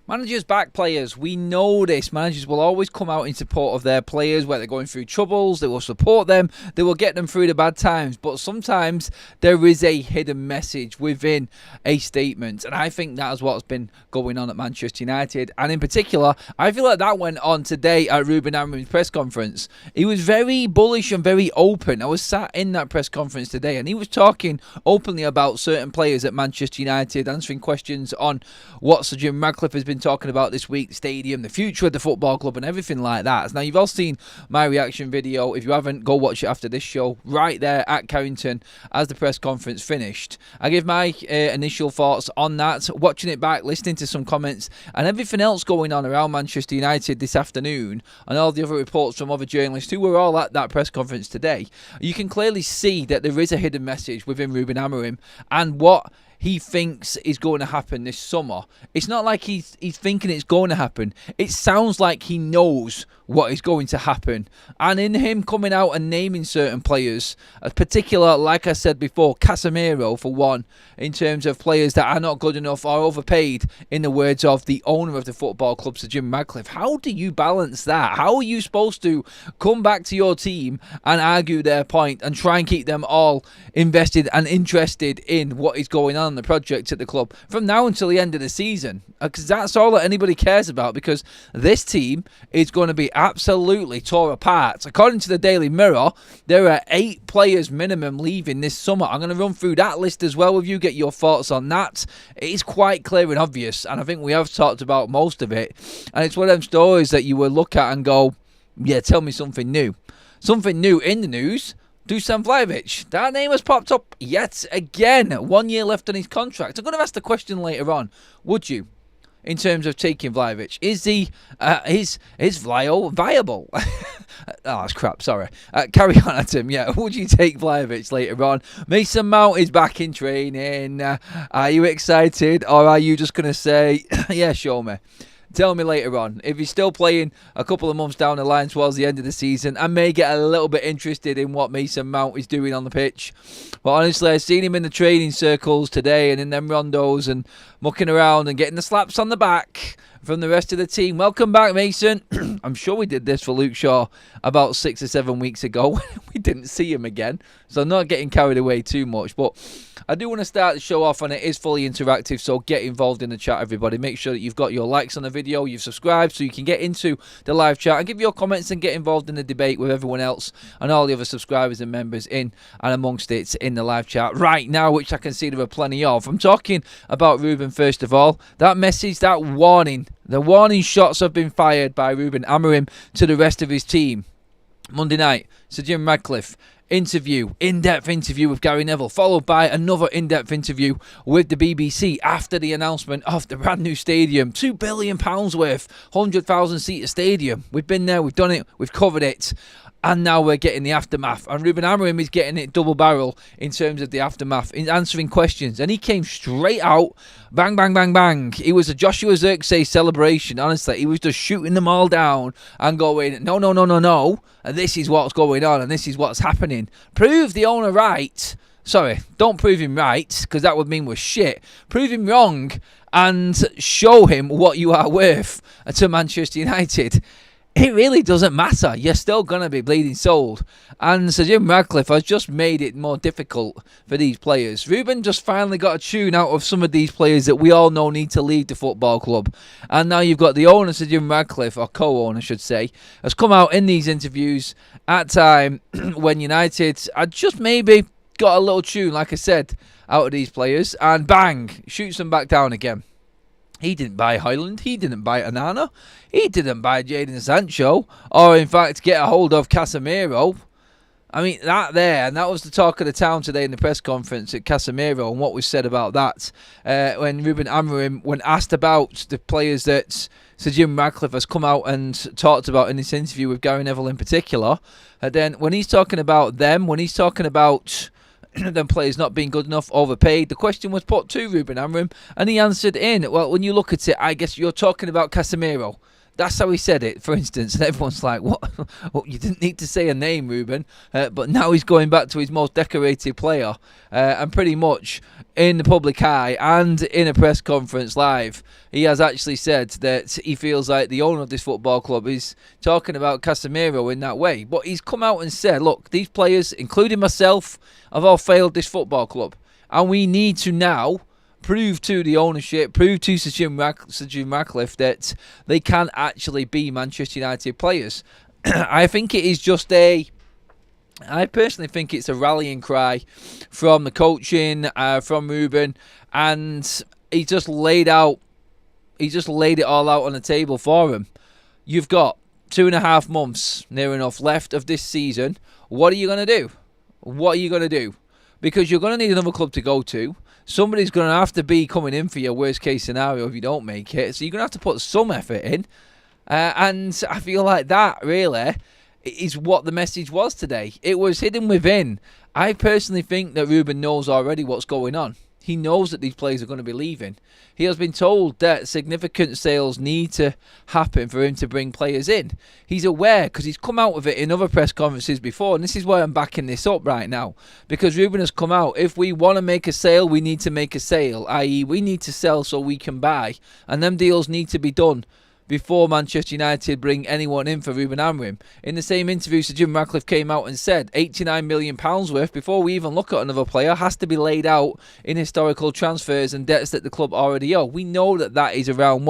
Managers back players. We know this. Managers will always come out in support of their players where they're going through troubles. They will support them. They will get them through the bad times. But sometimes there is a hidden message within a statement. And I think that is what's been going on at Manchester United. And in particular, I feel like that went on today at Ruben Amorim's press conference. He was very bullish and very open. I was sat in that press conference today and he was talking openly about certain players at Manchester United, answering questions on what Sir Jim Ratcliffe has been talking about this week, the stadium, the future of the football club and everything like that. Now, you've all seen my reaction video. If you haven't, go watch it after this show right there at Carrington as the press conference finished. I give my initial thoughts on that, watching it back, listening to some comments and everything else going on around Manchester United this afternoon and all the other reports from other journalists who were all at that press conference today. You can clearly see that there is a hidden message within Ruben Amorim and what he thinks is going to happen this summer. It's not like he's thinking it's going to happen. It sounds like he knows what is going to happen. And in him coming out and naming certain players, a particular, like I said before, Casemiro for one, in terms of players that are not good enough or overpaid, in the words of the owner of the football club, Sir Jim Ratcliffe. How do you balance that? How are you supposed to come back to your team and argue their point and try and keep them all invested and interested in what is going on in the project at the club from now until the end of the season? Because that's all that anybody cares about, because this team is going to be absolutely tore apart. According to the Daily Mirror, there are 8 players minimum leaving this summer. I'm going to run through that list as well with you, get your thoughts on that. It is quite clear and obvious, and I think we have talked about most of it, and it's one of them stories that you will look at and go, yeah, tell me something new. Something new in the news. Dusan Vlahovic, that name has popped up yet again. 1 year left on his contract. I'm going to ask the question later on. Would you, in terms of taking Vlahovic, is Vlaho viable? Oh, that's crap, sorry. Carry on, Adam. Yeah, would you take Vlahovic later on? Mason Mount is back in training. Are you excited, or are you just going to say, yeah, show me? Tell me later on. If he's still playing a couple of months down the line towards the end of the season, I may get a little bit interested in what Mason Mount is doing on the pitch. But honestly, I've seen him in the training circles today and in them rondos and mucking around and getting the slaps on the back from the rest of the team. Welcome back, Mason. I'm sure we did this for Luke Shaw about 6 or 7 weeks ago. We didn't see him again, so I'm not getting carried away too much. But I do want to start the show off, and it is fully interactive, so get involved in the chat, everybody. Make sure that you've got your likes on the video, you've subscribed, so you can get into the live chat and give your comments and get involved in the debate with everyone else and all the other subscribers and members in and amongst it in the live chat right now, which I can see there are plenty of. I'm talking about Ruben first of all. That message, that warning, the warning shots have been fired by Ruben Amorim to the rest of his team. Monday night, Sir Jim Ratcliffe in-depth interview with Gary Neville, followed by another in-depth interview with the BBC after the announcement of the brand new stadium. £2 billion worth, 100,000 seater stadium. We've been there, we've done it, we've covered it. And now we're getting the aftermath. And Ruben Amorim is getting it double barrel in terms of the aftermath, in answering questions. And he came straight out, bang, bang, bang, bang. It was a Joshua Zirkzee celebration, honestly. He was just shooting them all down and going, no, no, no, no, no. And this is what's going on and this is what's happening. Prove the owner right. Sorry, don't prove him right, because that would mean we're shit. Prove him wrong and show him what you are worth to Manchester United. It really doesn't matter. You're still going to be bleeding sold. And Sir Jim Ratcliffe has just made it more difficult for these players. Ruben just finally got a tune out of some of these players that we all know need to leave the football club. And now you've got the owner, Sir Jim Ratcliffe, or co-owner, I should say, has come out in these interviews at time when United had just maybe got a little tune, like I said, out of these players. And bang, shoots them back down again. He didn't buy Højlund. He didn't buy Onana. He didn't buy Jadon Sancho. Or, in fact, get a hold of Casemiro. I mean, that there, and that was the talk of the town today in the press conference at Casemiro and what was said about that. When Ruben Amorim, when asked about the players that Sir Jim Ratcliffe has come out and talked about in this interview with Gary Neville in particular, then when he's talking about them, when he's talking about them players not being good enough, overpaid, the question was put to Ruben Amorim, and he answered in, well, when you look at it, I guess you're talking about Casemiro. That's how he said it, for instance. And everyone's like, what? Well, you didn't need to say a name, Ruben. But now he's going back to his most decorated player. And pretty much in the public eye and in a press conference live, he has actually said that he feels like the owner of this football club is talking about Casemiro in that way. But he's come out and said, look, these players, including myself, have all failed this football club. And we need to now prove to the ownership, prove to Sir Jim Ratcliffe that they can actually be Manchester United players. I think it is just I personally think it's a rallying cry from the coaching, from Ruben, and he just laid it all out on the table for him. You've got 2.5 months, near enough, left of this season. What are you going to do? What are you going to do? Because you're going to need another club to go to. Somebody's going to have to be coming in for your worst case scenario if you don't make it. So you're going to have to put some effort in. And I feel like that really is what the message was today. It was hidden within. I personally think that Ruben knows already what's going on. He knows that these players are going to be leaving. He has been told that significant sales need to happen for him to bring players in. He's aware because he's come out with it in other press conferences before, and this is why I'm backing this up right now. Because Ruben has come out, if we want to make a sale, we need to make a sale, i.e. we need to sell so we can buy, and them deals need to be done before Manchester United bring anyone in for Ruben Amorim. In the same interview, Sir Jim Ratcliffe came out and said £89 million worth, before we even look at another player, has to be laid out in historical transfers and debts that the club already owe. We know that that is around,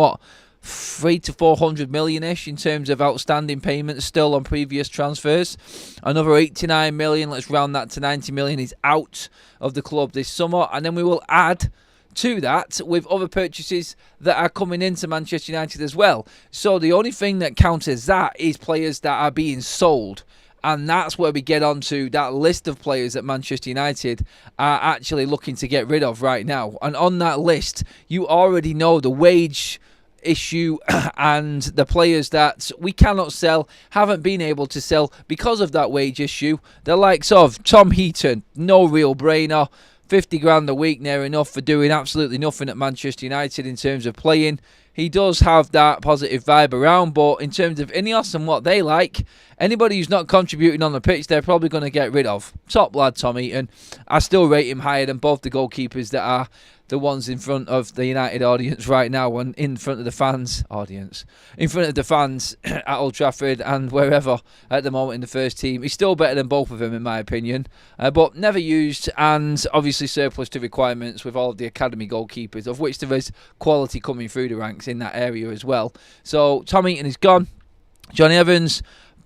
300 to 400 million-ish in terms of outstanding payments still on previous transfers. Another 89 million, let's round that to 90 million, is out of the club this summer. And then we will add to that with other purchases that are coming into Manchester United as well. So the only thing that counters that is players that are being sold. And that's where we get onto that list of players that Manchester United are actually looking to get rid of right now. And on that list, you already know the wage issue and the players that we cannot sell, haven't been able to sell because of that wage issue. The likes of Tom Heaton, no real brainer. 50 grand a week, near enough, for doing absolutely nothing at Manchester United in terms of playing. He does have that positive vibe around, but in terms of Ineos and what they like, anybody who's not contributing on the pitch, they're probably going to get rid of. Top lad, Tom Heaton. I still rate him higher than both the goalkeepers that are the ones in front of the United audience right now and in front of the fans at Old Trafford and wherever at the moment in the first team. He's still better than both of them in my opinion, but never used and obviously surplus to requirements with all of the academy goalkeepers, of which there is quality coming through the ranks in that area as well. So Tom Heaton is gone. Johnny Evans,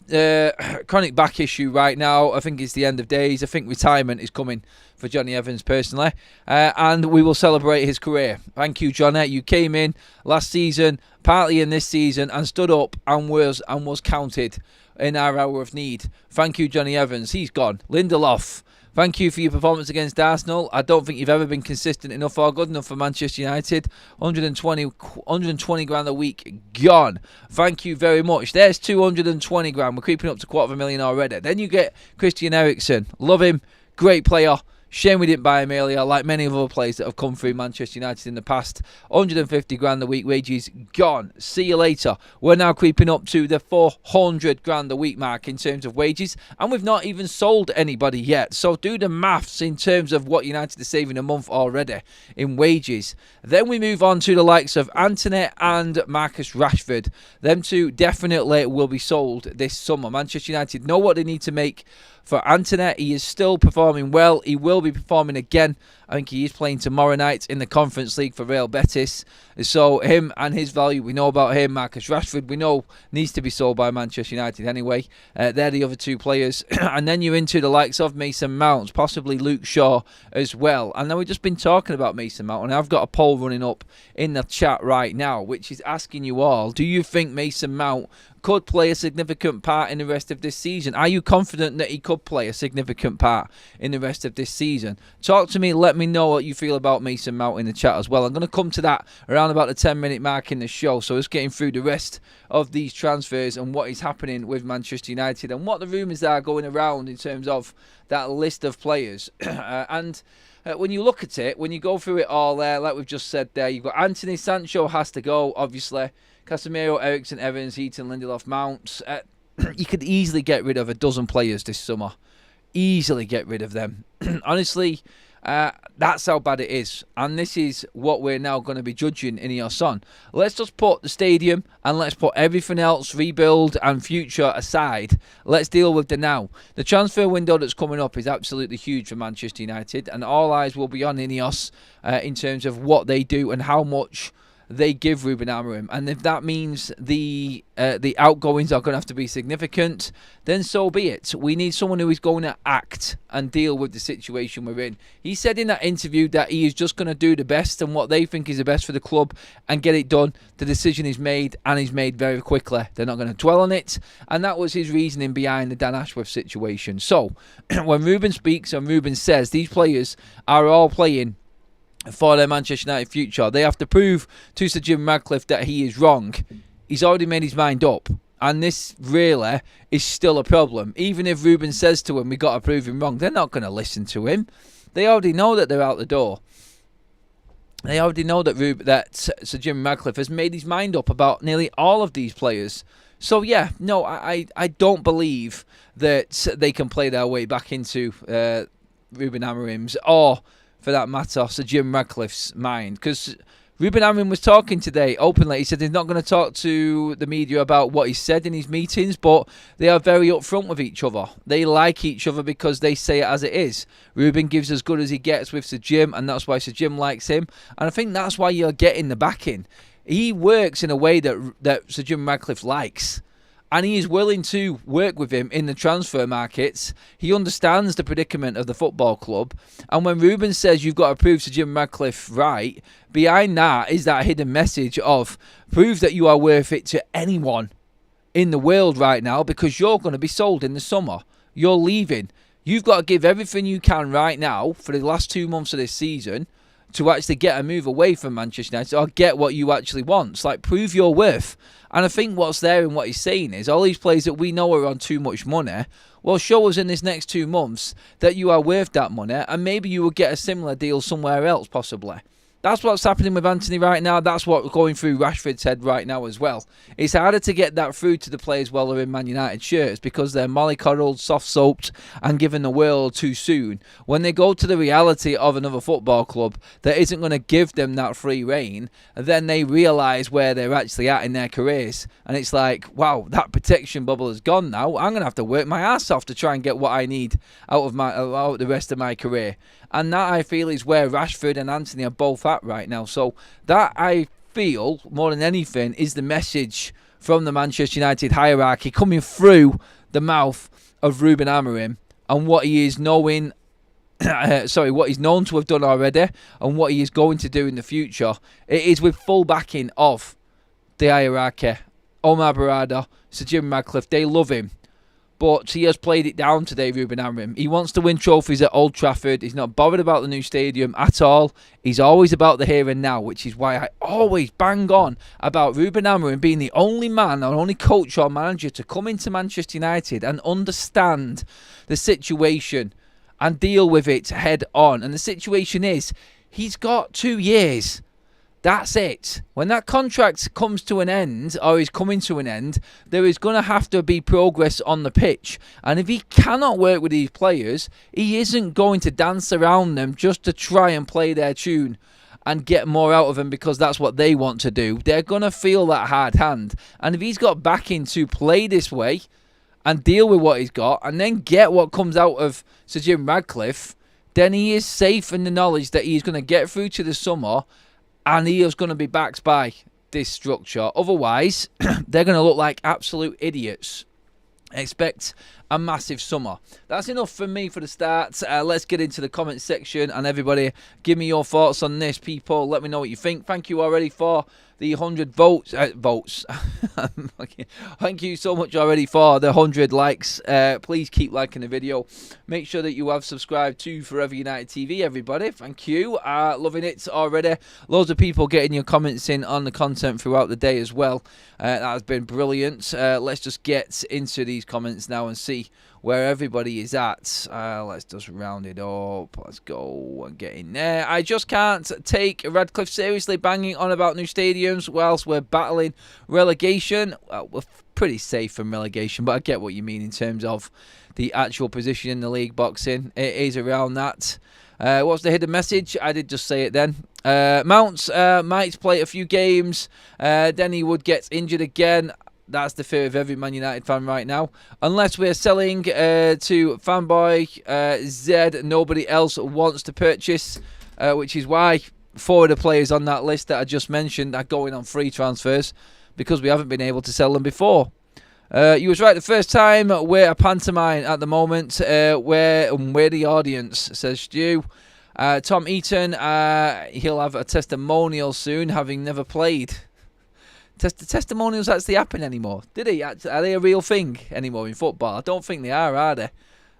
chronic back issue right now. I think it's the end of days. I think retirement is coming for Johnny Evans personally, and we will celebrate his career. Thank you, Johnny. You came in last season, partly in this season, and stood up and was counted in our hour of need. Thank you, Johnny Evans. He's gone. Lindelof, thank you for your performance against Arsenal. I don't think you've ever been consistent enough or good enough for Manchester United. 120 grand a week, gone. Thank you very much. There's 220 grand. We're creeping up to $250,000 already. Then you get Christian Eriksen. Love him. Great player. Shame we didn't buy him earlier, like many of other players that have come through Manchester United in the past. 150 grand a week wages, gone. See you later. We're now creeping up to the 400 grand a week mark in terms of wages, and we've not even sold anybody yet. So do the maths in terms of what United is saving a month already in wages. Then we move on to the likes of Antony and Marcus Rashford. Them two definitely will be sold this summer. Manchester United know what they need to make for Antony. He is still performing well. He will be performing again. I think he is playing tomorrow night in the Conference League for Real Betis. So him and his value, we know about him. Marcus Rashford, we know, needs to be sold by Manchester United anyway. They're the other two players. And then you're into the likes of Mason Mount, possibly Luke Shaw as well. And then we've just been talking about Mason Mount, and I've got a poll running up in the chat right now, which is asking you all, do you think Mason Mount could play a significant part in the rest of this season? Are you confident that he could play a significant part in the rest of this season? Talk to me, let me know what you feel about Mason Mount in the chat as well. I'm going to come to that around about the 10-minute mark in the show, so it's getting through the rest of these transfers and what is happening with Manchester United and what the rumours are going around in terms of that list of players. And when you look at it, when you go through it all there, like we've just said there, you've got Anthony Sancho has to go, obviously. Casemiro, Eriksen, Evans, Heaton, Lindelof, Mount. You could easily get rid of a dozen players this summer. Easily get rid of them. Honestly, that's how bad it is. And this is what we're now going to be judging Ineos on. Let's just put the stadium and let's put everything else, rebuild and future aside. Let's deal with the now. The transfer window that's coming up is absolutely huge for Manchester United, and all eyes will be on Ineos in terms of what they do and how much they give Ruben Amorim. And if that means the outgoings are going to have to be significant, then so be it. We need someone who is going to act and deal with the situation we're in. He said in that interview that he is just going to do the best and what they think is the best for the club and get it done. The decision is made, and is made very quickly. They're not going to dwell on it, and that was his reasoning behind the Dan Ashworth situation. So when Ruben speaks and Ruben says these players are all playing for their Manchester United future, they have to prove to Sir Jim Ratcliffe that he is wrong. He's already made his mind up, and this really is still a problem. Even if Ruben says to him, we got to prove him wrong, they're not going to listen to him. They already know that they're out the door. They already know that Sir Jim Ratcliffe has made his mind up about nearly all of these players. So yeah, no, I don't believe that they can play their way back into Ruben Amorim's, or for that matter, Sir Jim Ratcliffe's mind. Because Ruben Amorim was talking today openly. He said he's not going to talk to the media about what he said in his meetings, but they are very upfront with each other. They like each other because they say it as it is. Ruben gives as good as he gets with Sir Jim, and that's why Sir Jim likes him. And I think that's why you're getting the backing. He works in a way that Sir Jim Ratcliffe likes, and he is willing to work with him in the transfer markets. He understands the predicament of the football club. And when Ruben says you've got to prove Sir Jim Ratcliffe right, behind that is that hidden message of prove that you are worth it to anyone in the world right now, because you're going to be sold in the summer. You're leaving. You've got to give everything you can right now for the last 2 months of this season to actually get a move away from Manchester United, or get what you actually want. It's like, prove your worth. And I think what's there in what he's saying is, all these players that we know are on too much money, well, show us in this next 2 months that you are worth that money, and maybe you will get a similar deal somewhere else, possibly. That's what's happening with Anthony right now. That's what's going through Rashford's head right now as well. It's harder to get that through to the players while they're in Man United shirts, because they're mollycoddled, soft-soaped, and given the world too soon. When they go to the reality of another football club that isn't going to give them that free reign, then they realise where they're actually at in their careers. And it's like, wow, that protection bubble is gone now. I'm going to have to work my ass off to try and get what I need out of the rest of my career. And that, I feel, is where Rashford and Anthony are both at right now. So that, I feel, more than anything, is the message from the Manchester United hierarchy coming through the mouth of Ruben Amorim, and what he is knowing, what he's known to have done already, and what he is going to do in the future. It is with full backing of the hierarchy. Omar Barada, Sir Jim Ratcliffe, they love him. But he has played it down today, Ruben Amorim. He wants to win trophies at Old Trafford. He's not bothered about the new stadium at all. He's always about the here and now, which is why I always bang on about Ruben Amorim being the only man or only coach or manager to come into Manchester United and understand the situation and deal with it head on. And the situation is, he's got 2 years. That's it. When that contract comes to an end, or is coming to an end, there is going to have to be progress on the pitch. And if he cannot work with these players, he isn't going to dance around them just to try and play their tune and get more out of them because that's what they want to do. They're going to feel that hard hand. And if he's got backing to play this way and deal with what he's got, and then get what comes out of Sir Jim Ratcliffe, then he is safe in the knowledge that he's going to get through to the summer, and he is going to be backed by this structure. Otherwise, they're going to look like absolute idiots. Expect a massive summer. That's enough for me for the start. Let's get into the comment section, and everybody, give me your thoughts on this, people. Let me know what you think. Thank you already for the 100 votes. Thank you so much already for the 100 likes. Please keep liking the video. Make sure that you have subscribed to Forever United TV, everybody. Thank you. Loving it already. Loads of people getting your comments in on the content throughout the day as well. That has been brilliant. Let's just get into these comments now and see see where everybody is at. Let's just round it up. Let's go and get in there. I just can't take Radcliffe seriously banging on about new stadiums whilst we're battling relegation. Well, we're pretty safe from relegation, but I get what you mean in terms of the actual position in the league boxing. It is around that. What's the hidden message? I did just say it then. Mount might play a few games, then he would get injured again. That's the fear of every Man United fan right now. Unless we're selling to Fanboy Z, nobody else wants to purchase, which is why 4 of the players on that list that I just mentioned are going on free transfers, because we haven't been able to sell them before. You was right the first time. We're a pantomime at the moment. We're the audience, says Stu. Tom Eaton, he'll have a testimonial soon, having never played. Testimonials actually happen anymore? Did he? Are they a real thing anymore in football? I don't think they are they?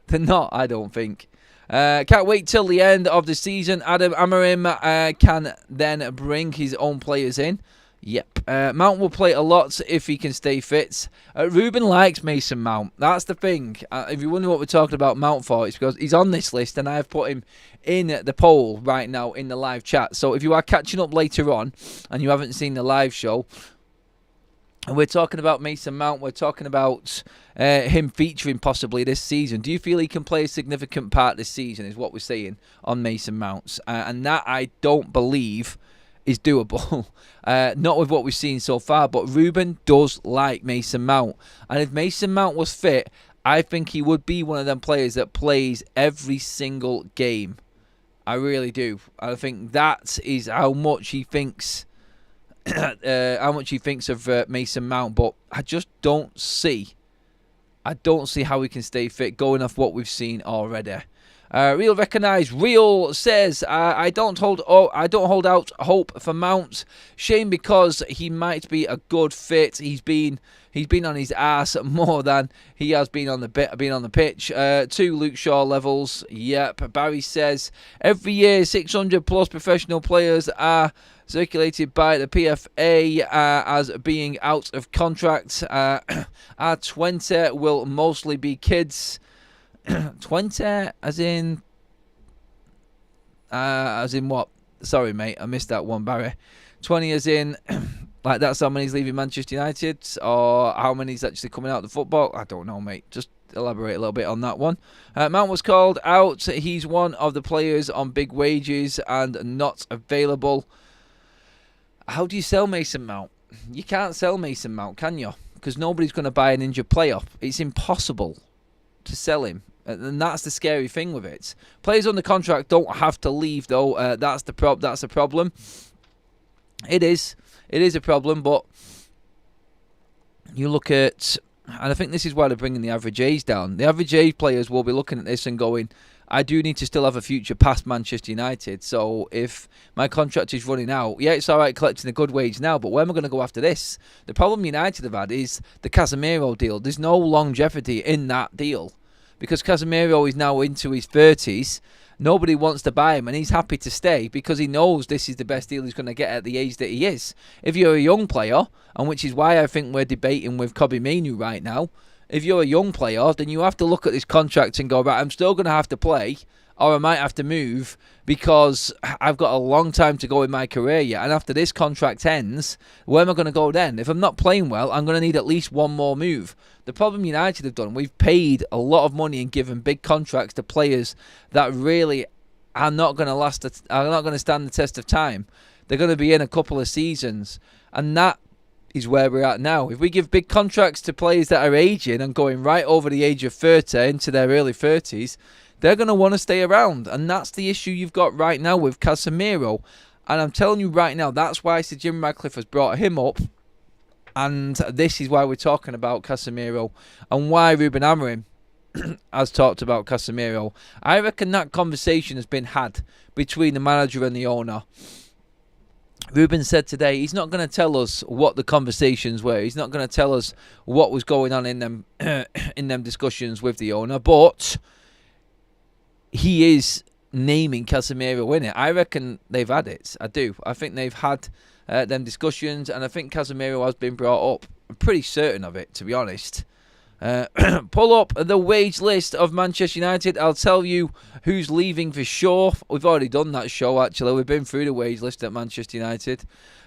They're not, I don't think. Can't wait till the end of the season. Adam Amorim can then bring his own players in. Yep. Mount will play a lot if he can stay fit. Ruben likes Mason Mount. That's the thing. If you wonder what we're talking about Mount for, it's because he's on this list and I've put him in the poll right now in the live chat. So if you are catching up later on and you haven't seen the live show, and we're talking about Mason Mount, we're talking about him featuring possibly this season. Do you feel he can play a significant part this season is what we're saying on Mason Mount. And that I don't believe is doable. Not with what we've seen so far, but Ruben does like Mason Mount. And if Mason Mount was fit, I think he would be one of them players that plays every single game. I really do. I think that is how much he thinks of Mason Mount, but I just don't see how he can stay fit going off what we've seen already. Real recognise. Real says I don't hold out hope for Mount. Shame because he might be a good fit. He's been on his ass more than he has been on the pitch. 2 Luke Shaw levels. Yep. Barry says every year 600 plus professional players are circulated by the PFA as being out of contract. Our 20 will mostly be kids. 20 as in what? Sorry mate, I missed that one, Barry. 20 as in like that's how many's leaving Manchester United, or how many's actually coming out of the football? I don't know mate, just elaborate a little bit on that one. Mount was called out. He's one of the players on big wages and not available. How do you sell Mason Mount? You can't sell Mason Mount, can you? Because nobody's going to buy an injured player. It's impossible to sell him. And that's the scary thing with it. Players on the contract don't have to leave, though. That's a problem. It is a problem, but you look at, and I think this is why they're bringing the average age down. The average age players will be looking at this and going, I do need to still have a future past Manchester United. So if my contract is running out, yeah, it's all right collecting a good wage now, but where am I going to go after this? The problem United have had is the Casemiro deal. There's no longevity in that deal. Because Casemiro is now into his 30s, nobody wants to buy him, and he's happy to stay because he knows this is the best deal he's going to get at the age that he is. If you're a young player, and which is why I think we're debating with Kobe Mainoo right now, if you're a young player, then you have to look at this contract and go, right, I'm still going to have to play, or I might have to move because I've got a long time to go in my career yet. And after this contract ends, where am I going to go then? If I'm not playing well, I'm going to need at least one more move. The problem United have done, we've paid a lot of money and given big contracts to players that really are not going to stand the test of time. They're going to be in a couple of seasons. And that is where we're at now. If we give big contracts to players that are aging and going right over the age of 30 into their early 30s, they're going to want to stay around. And that's the issue you've got right now with Casemiro. And I'm telling you right now, that's why Sir Jim Radcliffe has brought him up. And this is why we're talking about Casemiro and why Ruben Amorim has talked about Casemiro. I reckon that conversation has been had between the manager and the owner. Ruben said today he's not going to tell us what the conversations were. He's not going to tell us what was going on in them discussions with the owner. But he is naming Casemiro in it. I reckon they've had it. I do. I think they've had them discussions, and I think Casemiro has been brought up. I'm pretty certain of it, to be honest. Pull up the wage list of Manchester United. I'll tell you who's leaving for sure. We've already done that show, actually. We've been through the wage list at Manchester United.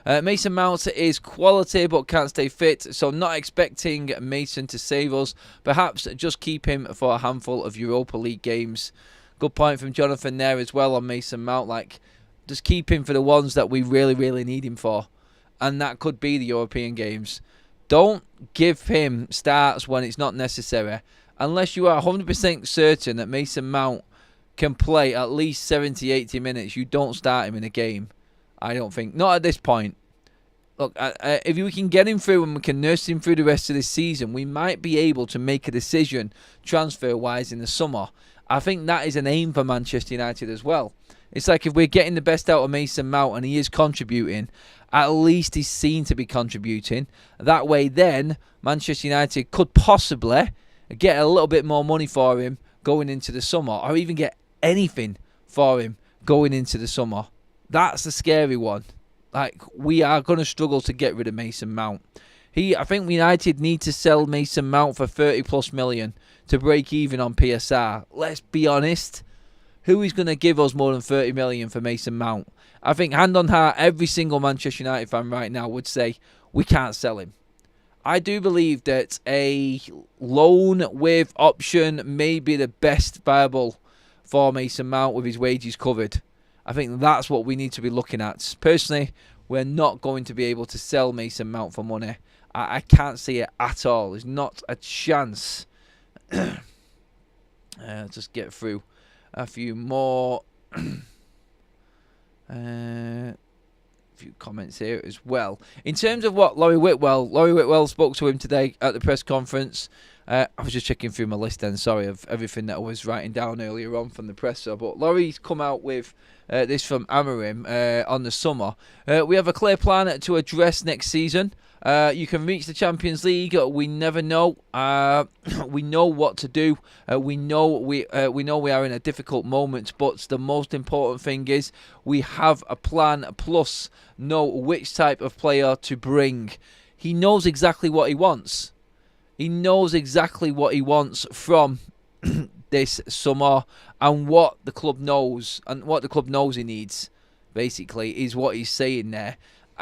Mason Mount is quality but can't stay fit, so not expecting Mason to save us. Perhaps just keep him for a handful of Europa League games. Good point from Jonathan there as well on Mason Mount. Like, just keep him for the ones that we really, really need him for. And that could be the European games. Don't give him starts when it's not necessary. Unless you are 100% certain that Mason Mount can play at least 70, 80 minutes, you don't start him in a game. I don't think. Not at this point. Look, if we can get him through and we can nurse him through the rest of this season, we might be able to make a decision transfer-wise in the summer. I think that is an aim for Manchester United as well. It's like if we're getting the best out of Mason Mount and he is contributing, at least he's seen to be contributing. That way then, Manchester United could possibly get a little bit more money for him going into the summer, or even get anything for him going into the summer. That's the scary one. Like, we are going to struggle to get rid of Mason Mount. I think United need to sell Mason Mount for 30 plus million to break even on PSR. Let's be honest. Who is going to give us more than 30 million for Mason Mount? I think hand on heart, every single Manchester United fan right now would say we can't sell him. I do believe that a loan with option may be the best viable for Mason Mount with his wages covered. I think that's what we need to be looking at. Personally, we're not going to be able to sell Mason Mount for money. I can't see it at all. There's not a chance. Just get through a few more few comments here as well. In terms of what Laurie Whitwell spoke to him today at the press conference. I was just checking through my list then, sorry, of everything that I was writing down earlier on from the presser. But Laurie's come out with this from Amorim on the summer. We have a clear plan to address next season. You can reach the Champions League. We never know. We know what to do. We know we are in a difficult moment. But the most important thing is we have a plan. Plus, know which type of player to bring. He knows exactly what he wants. He knows exactly what he wants from this summer, and what the club knows, he needs. Basically, is what he's saying there.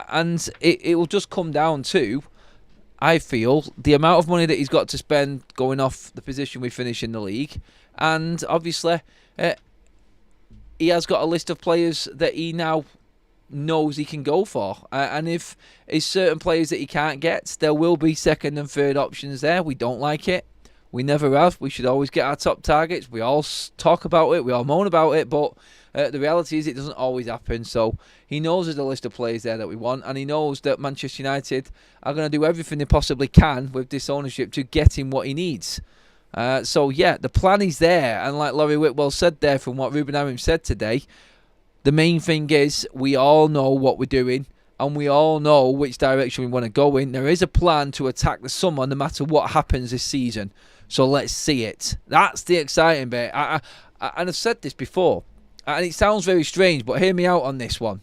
And it will just come down to, I feel, the amount of money that he's got to spend going off the position we finish in the league. And obviously, he has got a list of players that he now knows he can go for. And if it's certain players that he can't get, there will be second and third options there. We don't like it. We never have. We should always get our top targets. We all talk about it. We all moan about it. But the reality is it doesn't always happen. So he knows there's a list of players there that we want. And he knows that Manchester United are going to do everything they possibly can with this ownership to get him what he needs. So, yeah, the plan is there. And like Laurie Whitwell said there from what Ruben Amorim said today, the main thing is we all know what we're doing. And we all know which direction we want to go in. There is a plan to attack the summer no matter what happens this season. So let's see it. That's the exciting bit. And I've said this before. And it sounds very strange, but hear me out on this one.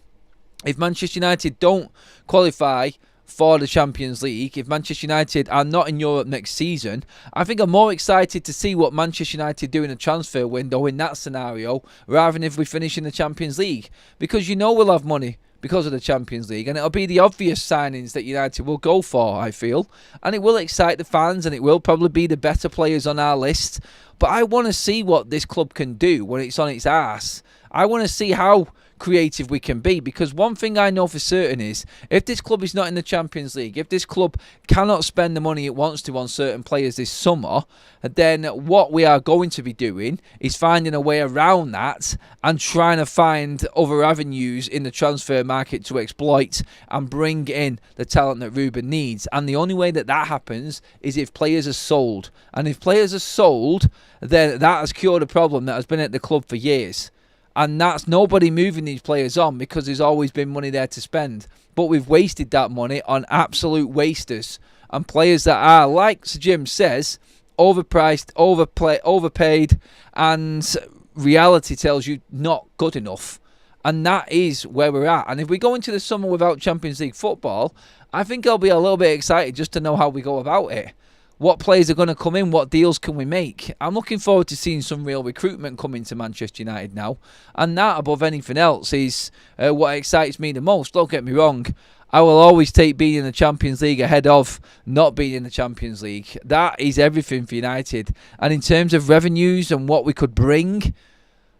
If Manchester United don't qualify for the Champions League, if Manchester United are not in Europe next season, I think I'm more excited to see what Manchester United do in a transfer window in that scenario, rather than if we finish in the Champions League. Because you know we'll have money because of the Champions League, and it'll be the obvious signings that United will go for, I feel. And it will excite the fans, and it will probably be the better players on our list. But I want to see what this club can do when it's on its arse. I want to see how creative we can be, because one thing I know for certain is if this club is not in the Champions League, if this club cannot spend the money it wants to on certain players this summer, then what we are going to be doing is finding a way around that and trying to find other avenues in the transfer market to exploit and bring in the talent that Ruben needs. And the only way that happens is if players are sold. And if players are sold, then that has cured a problem that has been at the club for years. And that's nobody moving these players on, because there's always been money there to spend. But we've wasted that money on absolute wasters and players that are, like Sir Jim says, overpriced, overpaid, and reality tells you not good enough. And that is where we're at. And if we go into the summer without Champions League football, I think I'll be a little bit excited just to know how we go about it. What players are going to come in? What deals can we make? I'm looking forward to seeing some real recruitment come into Manchester United now. And that, above anything else, is what excites me the most. Don't get me wrong. I will always take being in the Champions League ahead of not being in the Champions League. That is everything for United. And in terms of revenues and what we could bring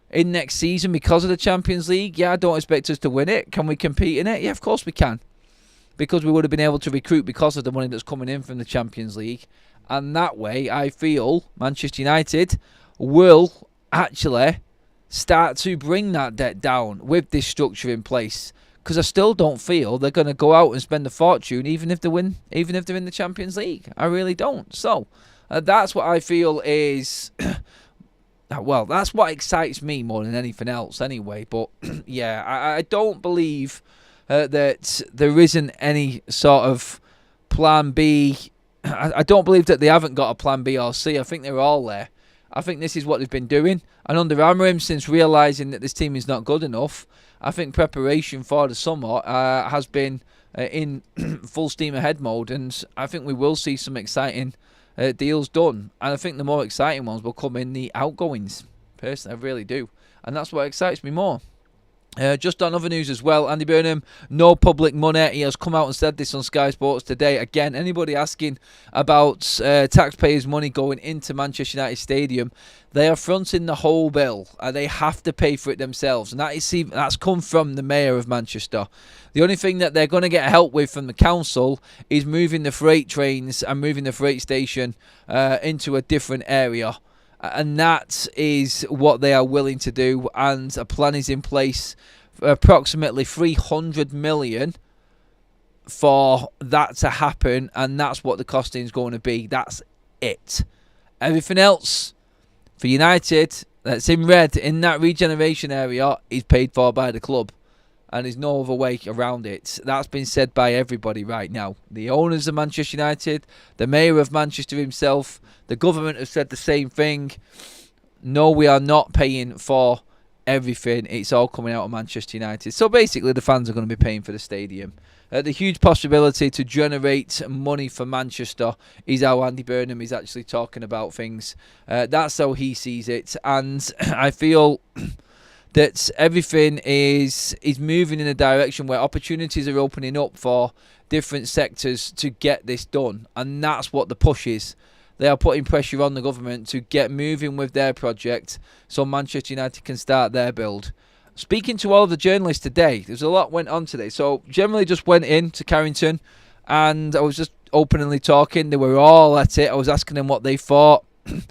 in next season because of the Champions League, yeah, I don't expect us to win it. Can we compete in it? Yeah, of course we can. Because we would have been able to recruit because of the money that's coming in from the Champions League. And that way, I feel Manchester United will actually start to bring that debt down with this structure in place. Because I still don't feel they're going to go out and spend a fortune even if they win, even if they're in the Champions League. I really don't. So, that's what I feel is... well, that's what excites me more than anything else anyway. But, yeah, I don't believe that there isn't any sort of plan B. I don't believe that they haven't got a plan B or C. I think they're all there. I think this is what they've been doing. And under Amorim, since realising that this team is not good enough, I think preparation for the summer has been in full steam ahead mode. And I think we will see some exciting deals done. And I think the more exciting ones will come in the outgoings. Personally, I really do. And that's what excites me more. Just on other news as well, Andy Burnham, no public money. He has come out and said this on Sky Sports today. Again, anybody asking about taxpayers' money going into Manchester United Stadium, they are fronting the whole bill. They have to pay for it themselves. And that's come from the Mayor of Manchester. The only thing that they're going to get help with from the council is moving the freight trains and moving the freight station into a different area. And that is what they are willing to do. And a plan is in place for approximately 300 million for that to happen. And that's what the costing is going to be. That's it. Everything else for United that's in red in that regeneration area is paid for by the club. And there's no other way around it. That's been said by everybody right now. The owners of Manchester United, the Mayor of Manchester himself, the government have said the same thing. No, we are not paying for everything. It's all coming out of Manchester United. So basically, the fans are going to be paying for the stadium. The huge possibility to generate money for Manchester is how Andy Burnham is actually talking about things. That's how he sees it. And I feel... that everything is moving in a direction where opportunities are opening up for different sectors to get this done. And that's what the push is. They are putting pressure on the government to get moving with their project so Manchester United can start their build. Speaking to all of the journalists today, there's a lot went on today. So generally just went in to Carrington and I was just openly talking. They were all at it. I was asking them what they thought. And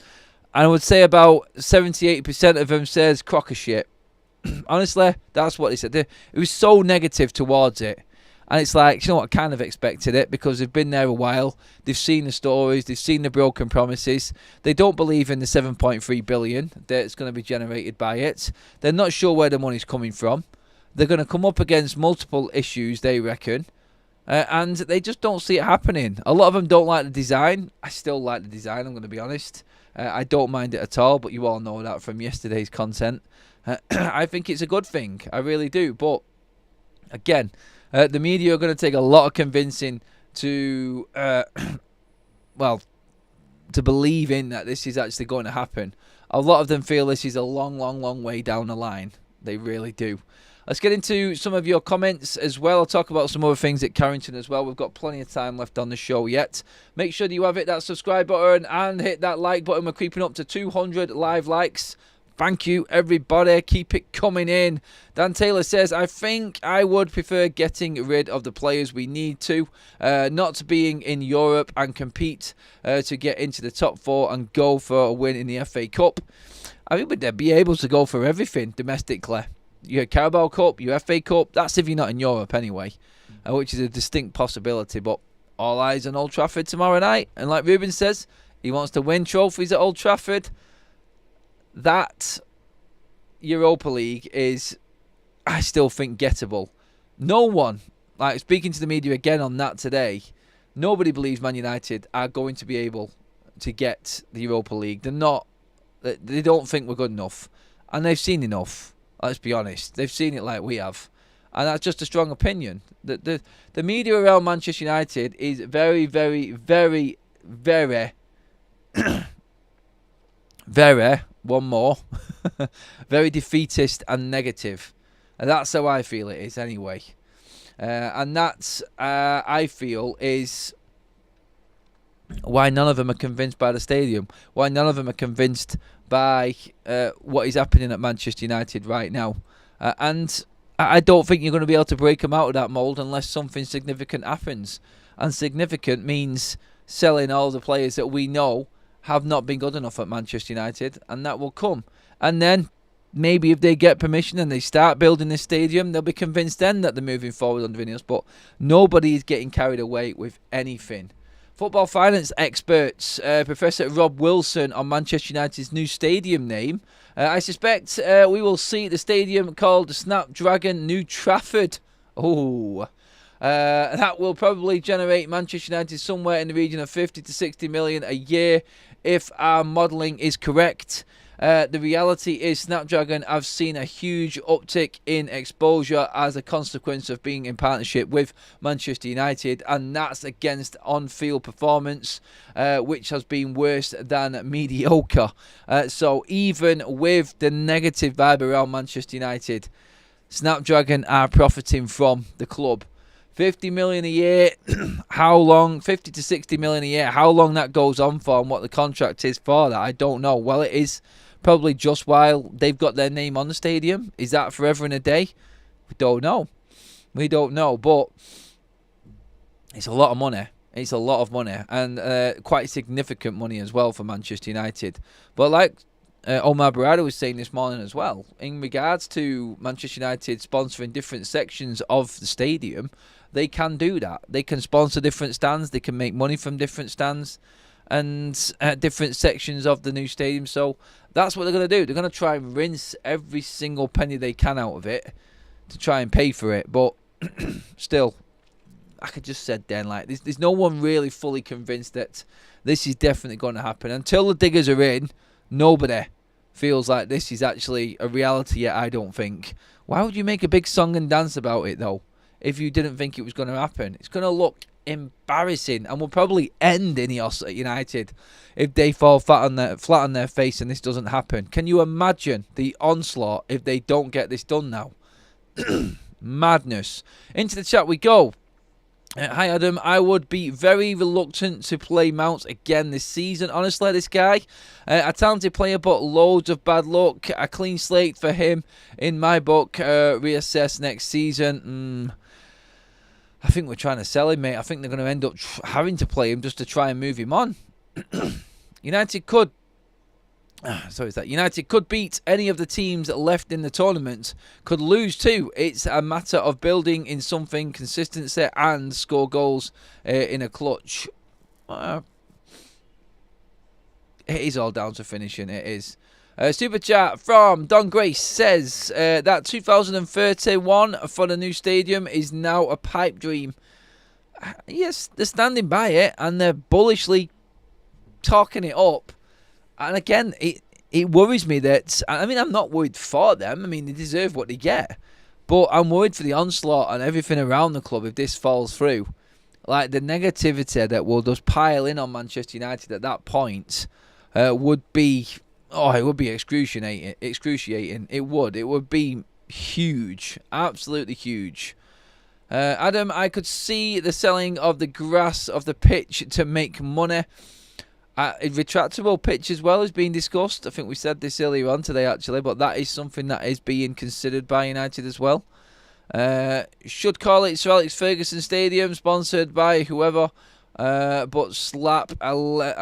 I would say about 78% of them says crocker shit. Honestly, that's what they said. It was so negative towards it. And it's like, you know what, I kind of expected it because they've been there a while. They've seen the stories. They've seen the broken promises. They don't believe in the 7.3 billion that's going to be generated by it. They're not sure where the money's coming from. They're going to come up against multiple issues, they reckon. And they just don't see it happening. A lot of them don't like the design. I still like the design, I'm going to be honest. I don't mind it at all, but you all know that from yesterday's content. I think it's a good thing. I really do. But, again, the media are going to take a lot of convincing to, to believe in that this is actually going to happen. A lot of them feel this is a long, long, long way down the line. They really do. Let's get into some of your comments as well. I'll talk about some other things at Carrington as well. We've got plenty of time left on the show yet. Make sure that you have hit that subscribe button and hit that like button. We're creeping up to 200 live likes. Thank you, everybody. Keep it coming in. Dan Taylor says, I think I would prefer getting rid of the players we need to, not being in Europe and compete to get into the top four and go for a win in the FA Cup. I think we'd be able to go for everything domestically. Your Carabao Cup, your FA Cup, that's if you're not in Europe anyway, which is a distinct possibility. But all eyes on Old Trafford tomorrow night. And like Ruben says, he wants to win trophies at Old Trafford. That Europa League is, I still think, gettable. No one, like speaking to the media again on that today, nobody believes Man United are going to be able to get the Europa League. They don't think we're good enough. And they've seen enough. Let's be honest. They've seen it like we have. And that's just a strong opinion. The media around Manchester United is very, very, very very, very, one more, very defeatist and negative. And that's how I feel it is anyway. And that's, I feel, is why none of them are convinced by the stadium. Why none of them are convinced by what is happening at Manchester United right now. And I don't think you're going to be able to break them out of that mould unless something significant happens. And significant means selling all the players that we know have not been good enough at Manchester United, and that will come. And then maybe if they get permission and they start building this stadium, they'll be convinced then that they're moving forward under Ineos. But nobody is getting carried away with anything. Football finance experts, Professor Rob Wilson on Manchester United's new stadium name. I suspect we will see the stadium called the Snapdragon New Trafford. Oh, that will probably generate Manchester United somewhere in the region of 50 to 60 million a year if our modelling is correct. The reality is Snapdragon have seen a huge uptick in exposure as a consequence of being in partnership with Manchester United, and that's against on-field performance, which has been worse than mediocre. So even with the negative vibe around Manchester United, Snapdragon are profiting from the club. 50 million a year, how long? 50 to 60 million a year, how long that goes on for and what the contract is for that, I don't know. Well, it is probably just while they've got their name on the stadium. Is that forever and a day? We don't know. We don't know, but it's a lot of money. It's a lot of money, and quite significant money as well for Manchester United. But like Omar Barada was saying this morning as well, in regards to Manchester United sponsoring different sections of the stadium, they can do that. They can sponsor different stands. They can make money from different stands and different sections of the new stadium. So that's what they're going to do. They're going to try and rinse every single penny they can out of it to try and pay for it. But still, like I just said then, like there's no one really fully convinced that this is definitely going to happen. Until the diggers are in, nobody feels like this is actually a reality yet, I don't think. Why would you make a big song and dance about it, though, if you didn't think it was going to happen? It's going to look embarrassing and will probably end Ineos at United if they fall flat on their face and this doesn't happen. Can you imagine the onslaught if they don't get this done now? Madness. Into the chat we go. Hi Adam, I would be very reluctant to play Mount again this season. Honestly, this guy, a talented player but loads of bad luck. A clean slate for him in my book. Reassess next season. I think we're trying to sell him, mate. I think they're going to end up having to play him just to try and move him on. United could beat any of the teams left in the tournament, could lose too. It's a matter of building in something, consistency, and score goals in a clutch. It is all down to finishing, it is. Super chat from Don Grace says that 2031 for the new stadium is now a pipe dream. Yes, they're standing by it and they're bullishly talking it up. And again, it worries me that, I mean, I'm not worried for them. I mean, they deserve what they get. But I'm worried for the onslaught and everything around the club if this falls through. Like, the negativity that will just pile in on Manchester United at that point would be, it would be excruciating. It would be huge. Absolutely huge. Adam, I could see the selling of the grass of the pitch to make money. A retractable pitch as well is being discussed. I think we said this earlier on today, actually, but that is something that is being considered by United as well. Should call it Sir Alex Ferguson Stadium, sponsored by whoever, but slap a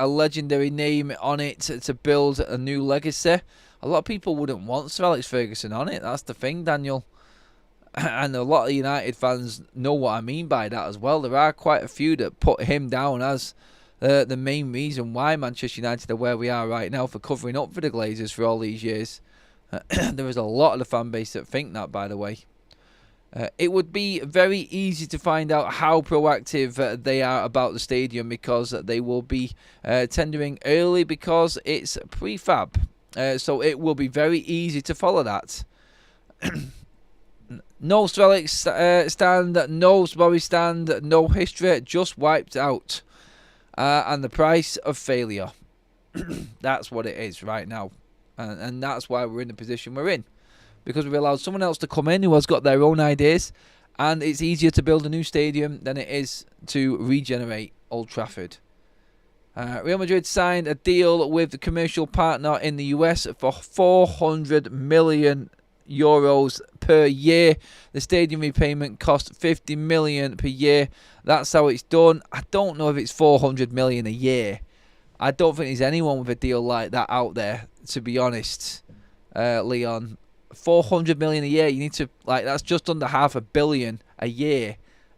legendary name on it to build a new legacy. A lot of people wouldn't want Sir Alex Ferguson on it. That's the thing, Daniel. And a lot of United fans know what I mean by that as well. There are quite a few that put him down as the main reason why Manchester United are where we are right now, for covering up for the Glazers for all these years. There is a lot of the fan base that think that, by the way. It would be very easy to find out how proactive they are about the stadium, because they will be tendering early because it's prefab. So it will be very easy to follow that. No Sir Alex stand, no Sborry stand, no history, just wiped out. and the price of failure. That's what it is right now. And that's why we're in the position we're in. Because we've allowed someone else to come in who has got their own ideas. And it's easier to build a new stadium than it is to regenerate Old Trafford. Real Madrid signed a deal with the commercial partner in the US for €400 million per year. The stadium repayment cost $50 million per year. That's how it's done. I don't know if it's $400 million a year. I don't think there's anyone with a deal like that out there, to be honest, Leon. $400 million a year. You need to, that's just under $500 million a year.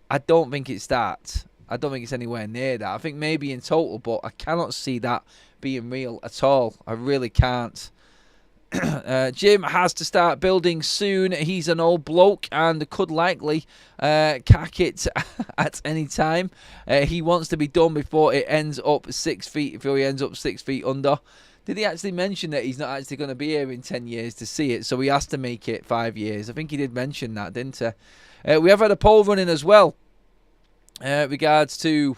I don't think it's that. I don't think it's anywhere near that. I think maybe in total, but I cannot see that being real at all. I really can't. Jim has to start building soon. He's an old bloke and could likely cack it at any time. He wants to be done before it ends up 6 feet. Before he ends up 6 feet under. Did he actually mention that he's not actually going to be here in 10 years to see it? So he has to make it 5 years. I think he did mention that, didn't he? We have had a poll running as well. Regards to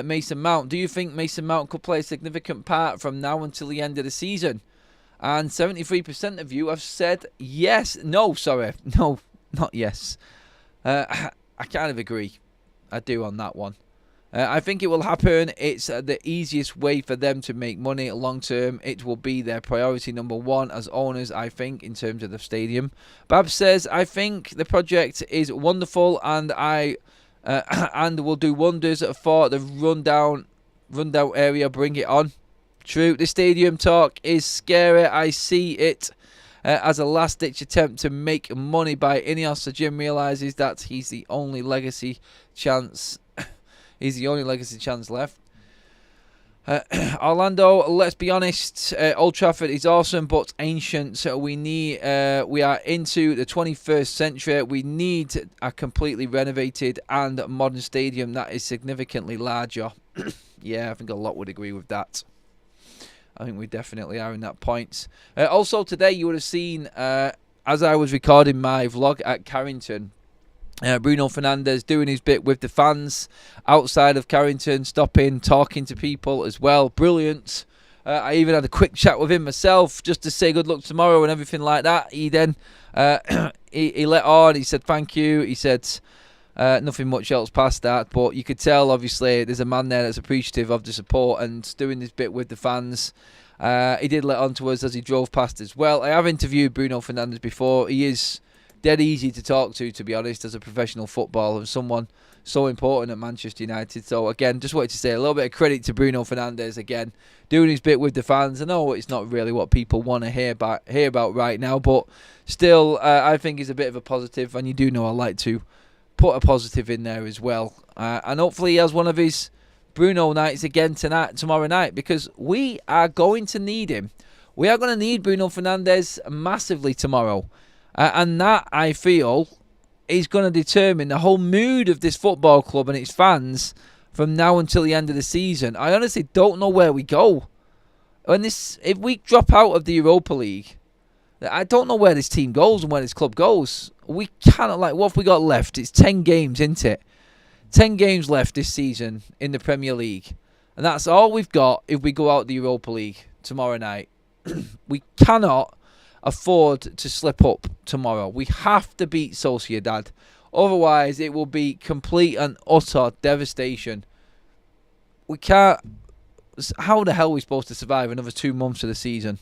Mason Mount. Do you think Mason Mount could play a significant part from now until the end of the season? And 73% of you have said yes. No, sorry. No, not yes. I kind of agree. I do on that one. I think it will happen. It's the easiest way for them to make money long term. It will be their priority number one as owners, I think, in terms of the stadium. Babs says, I think the project is wonderful and and will do wonders for the rundown area. Bring it on. True, the stadium talk is scary. I see it as a last-ditch attempt to make money by Ineos. So Jim realises that he's the only legacy chance. He's the only legacy chance left. Orlando, let's be honest, Old Trafford is awesome but ancient. So we are into the 21st century. We need a completely renovated and modern stadium that is significantly larger. Yeah, I think a lot would agree with that. I think we definitely are in that point. Also today you would have seen, as I was recording my vlog at Carrington, Bruno Fernandes doing his bit with the fans outside of Carrington, stopping, talking to people as well. Brilliant. I even had a quick chat with him myself just to say good luck tomorrow and everything like that. He then he let on. He said thank you. He said nothing much else past that, but you could tell obviously there's a man there that's appreciative of the support and doing this bit with the fans. He did let on to us as he drove past as well. I have interviewed Bruno Fernandes before. He is dead easy to talk to be honest, as a professional footballer and someone so important at Manchester United. So again, just wanted to say a little bit of credit to Bruno Fernandes again, doing his bit with the fans. I know it's not really what people want to hear about right now, but still, I think it's a bit of a positive, and you do know I like to put a positive in there as well. And hopefully he has one of his Bruno nights again tomorrow night, because we are going to need him. We are going to need Bruno Fernandes massively tomorrow. And that, I feel, is going to determine the whole mood of this football club and its fans from now until the end of the season. I honestly don't know where we go. If we drop out of the Europa League, I don't know where this team goes and where this club goes. We cannot, what have we got left? It's 10 games, isn't it? 10 games left this season in the Premier League. And that's all we've got if we go out the Europa League tomorrow night. We cannot afford to slip up tomorrow. We have to beat Sociedad. Otherwise, it will be complete and utter devastation. We can't... How the hell are we supposed to survive another 2 months of the season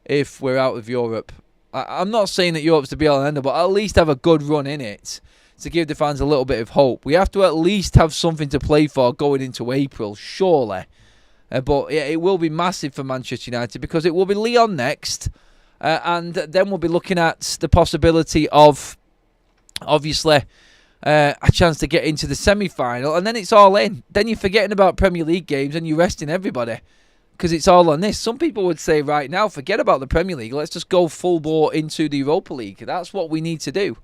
if we're out of Europe? I'm not saying that Europe's the be-all and end-all, but at least have a good run in it to give the fans a little bit of hope. We have to at least have something to play for going into April, surely. But yeah, it will be massive for Manchester United, because it will be Lyon next. And then we'll be looking at the possibility of, obviously, a chance to get into the semi-final. And then it's all in. Then you're forgetting about Premier League games and you're resting everybody, because it's all on this. Some people would say right now, forget about the Premier League. Let's just go full bore into the Europa League. That's what we need to do.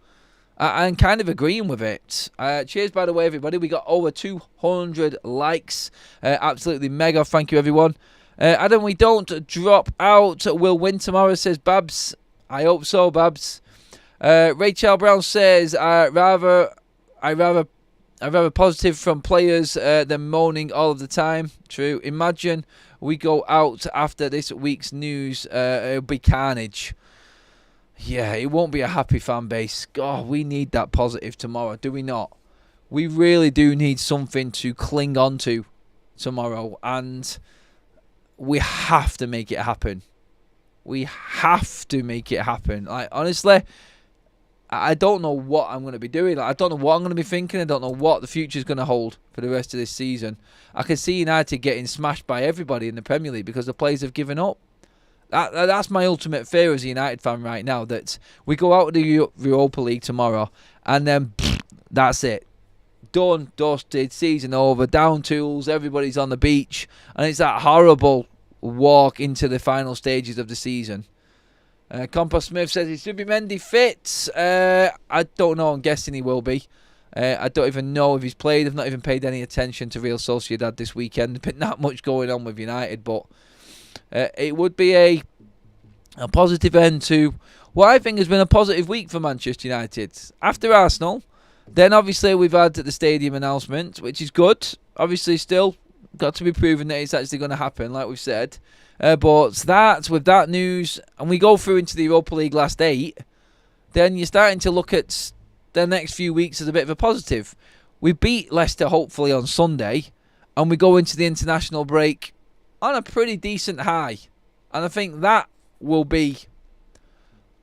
I'm kind of agreeing with it. Cheers, by the way, everybody. We got over 200 likes. Absolutely mega. Thank you, everyone. Adam, we don't drop out. We'll win tomorrow, says Babs. I hope so, Babs. Rachel Brown says, I rather I've had a positive from players. They're moaning all of the time. True. Imagine we go out after this week's news. It'll be carnage. Yeah, it won't be a happy fan base. God, we need that positive tomorrow, do we not? We really do need something to cling on to tomorrow, and we have to make it happen. We have to make it happen. Like, honestly, I don't know what I'm going to be doing. Like, I don't know what I'm going to be thinking. I don't know what the future is going to hold for the rest of this season. I can see United getting smashed by everybody in the Premier League because the players have given up. That's my ultimate fear as a United fan right now, that we go out of the Europa League tomorrow and then that's it. Done, dusted, season over, down tools, everybody's on the beach, and it's that horrible walk into the final stages of the season. Compa Smith says, is Zubimendi fit? I don't know, I'm guessing he will be. I don't even know if he's played. I've not even paid any attention to Real Sociedad this weekend. There's been that much going on with United, but it would be a positive end to what I think has been a positive week for Manchester United. After Arsenal, then obviously we've had the stadium announcement, which is good. Obviously still got to be proven that it's actually going to happen, like we've said. But that, with that news, and we go through into the Europa League last 8, then you're starting to look at the next few weeks as a bit of a positive. We beat Leicester hopefully on Sunday, and we go into the international break on a pretty decent high. And I think that will be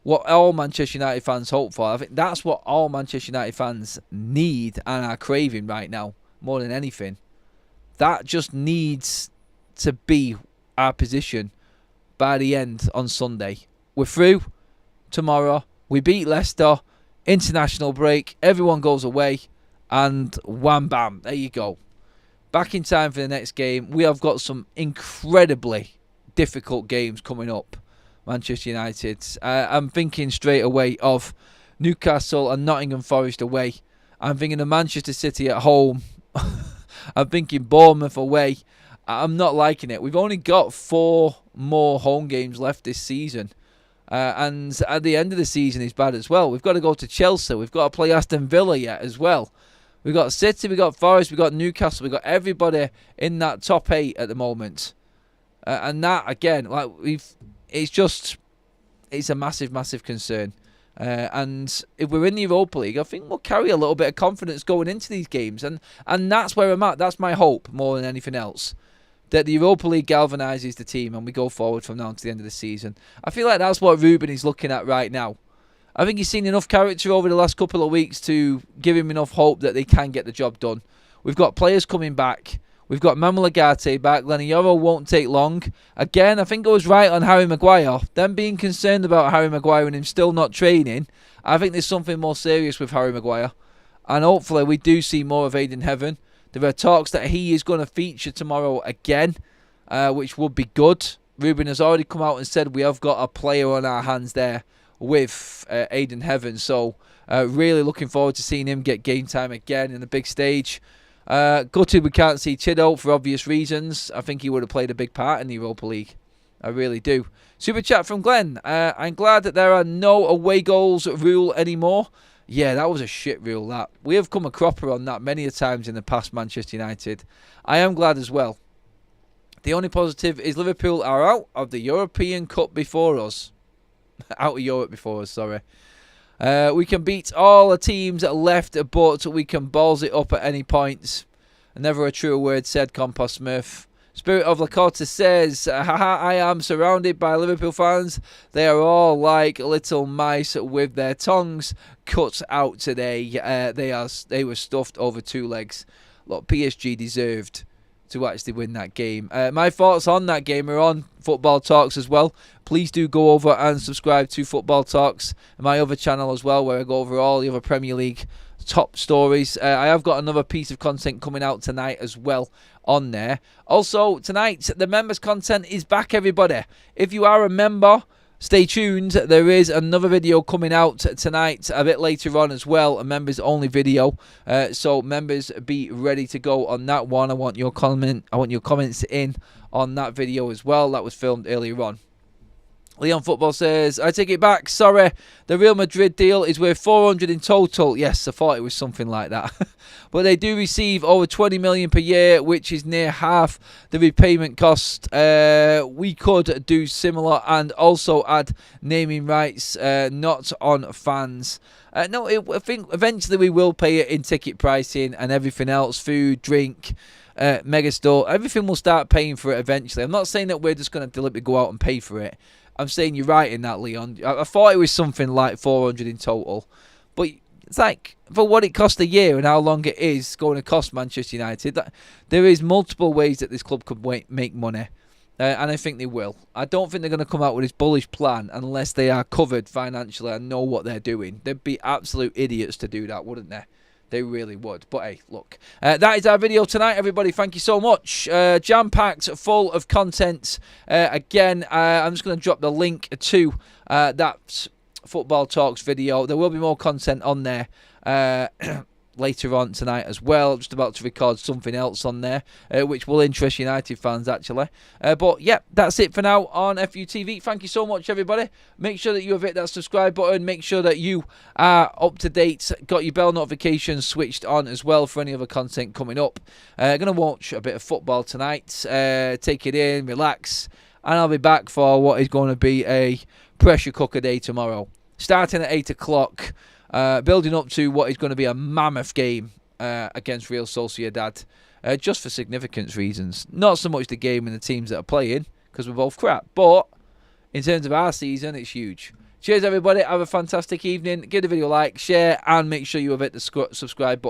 what all Manchester United fans hope for. I think that's what all Manchester United fans need and are craving right now, more than anything. That just needs to be our position by the end on Sunday. We're through tomorrow. We beat Leicester. International break. Everyone goes away. And wham bam. There you go. Back in time for the next game. We have got some incredibly difficult games coming up. Manchester United. I'm thinking straight away of Newcastle and Nottingham Forest away. I'm thinking of Manchester City at home. I'm thinking Bournemouth away. I'm not liking it. We've only got 4 more home games left this season. And at the end of the season is bad as well. We've got to go to Chelsea. We've got to play Aston Villa yet as well. We've got City, we've got Forest, we've got Newcastle. We've got everybody in that top 8 at the moment. And that, again, like it's a massive, massive concern. And if we're in the Europa League, I think we'll carry a little bit of confidence going into these games. And that's where I'm at. That's my hope more than anything else. That the Europa League galvanises the team and we go forward from now to the end of the season. I feel like that's what Ruben is looking at right now. I think he's seen enough character over the last couple of weeks to give him enough hope that they can get the job done. We've got players coming back. We've got Manuel Ugarte back. Lenny Yoro won't take long. Again, I think I was right on Harry Maguire. Them being concerned about Harry Maguire and him still not training, I think there's something more serious with Harry Maguire. And hopefully we do see more of Aiden Heaven. There are talks that he is going to feature tomorrow again, which would be good. Ruben has already come out and said we have got a player on our hands there with Aiden Heaven. So really looking forward to seeing him get game time again in the big stage. Gutted we can't see Chido for obvious reasons. I think he would have played a big part in the Europa League. I really do. Super chat from Glenn. I'm glad that there are no away goals rule anymore. Yeah, that was a shit rule, that. We have come a cropper on that many a times in the past, Manchester United. I am glad as well. The only positive is Liverpool are out of the European Cup before us. Out of Europe before us, sorry. We can beat all the teams left, but we can balls it up at any points. Never a truer word said, Compost Smith. Spirit of Lakota says, haha, I am surrounded by Liverpool fans. They are all like little mice with their tongues cut out today. They were stuffed over 2 legs. Look, PSG deserved to actually win that game. My thoughts on that game are on Football Talks as well. Please do go over and subscribe to Football Talks, my other channel as well, where I go over all the other Premier League top stories. I have got another piece of content coming out tonight as well on there. Also, tonight, the members content is back, everybody. If you are a member, stay tuned. There is another video coming out tonight, a bit later on as well, a members only video. So members, be ready to go on that one. I want your comments in on that video as well. That was filmed earlier on. Leon Football says, I take it back. Sorry, the Real Madrid deal is worth 400 in total. Yes, I thought it was something like that. But they do receive over 20 million per year, which is near half the repayment cost. We could do similar and also add naming rights, not on fans. No, I think eventually we will pay it in ticket pricing and everything else, food, drink, megastore. Everything will start paying for it eventually. I'm not saying that we're just going to deliberately go out and pay for it. I'm saying you're right in that, Leon. I thought it was something like 400 in total. But it's like, for what it cost a year and how long it is going to cost Manchester United, there is multiple ways that this club could make money. And I think they will. I don't think they're going to come out with this bullish plan unless they are covered financially and know what they're doing. They'd be absolute idiots to do that, wouldn't they? They really would. But hey, look. That is our video tonight, everybody. Thank you so much. Jam-packed, full of content. Again, I'm just going to drop the link to that Football Talks video. There will be more content on there later on tonight as well. Just about to record something else on there, which will interest United fans, actually. But yeah, that's it for now on FUTV. Thank you so much, everybody. Make sure that you have hit that subscribe button. Make sure that you are up to date, got your bell notifications switched on as well for any other content coming up. Going to watch a bit of football tonight, take it in, relax, and I'll be back for what is going to be a pressure cooker day tomorrow. Starting at 8 o'clock. Building up to what is going to be a mammoth game against Real Sociedad, just for significance reasons. Not so much the game and the teams that are playing, because we're both crap, but in terms of our season, it's huge. Cheers, everybody. Have a fantastic evening. Give the video a like, share, and make sure you have hit the subscribe button.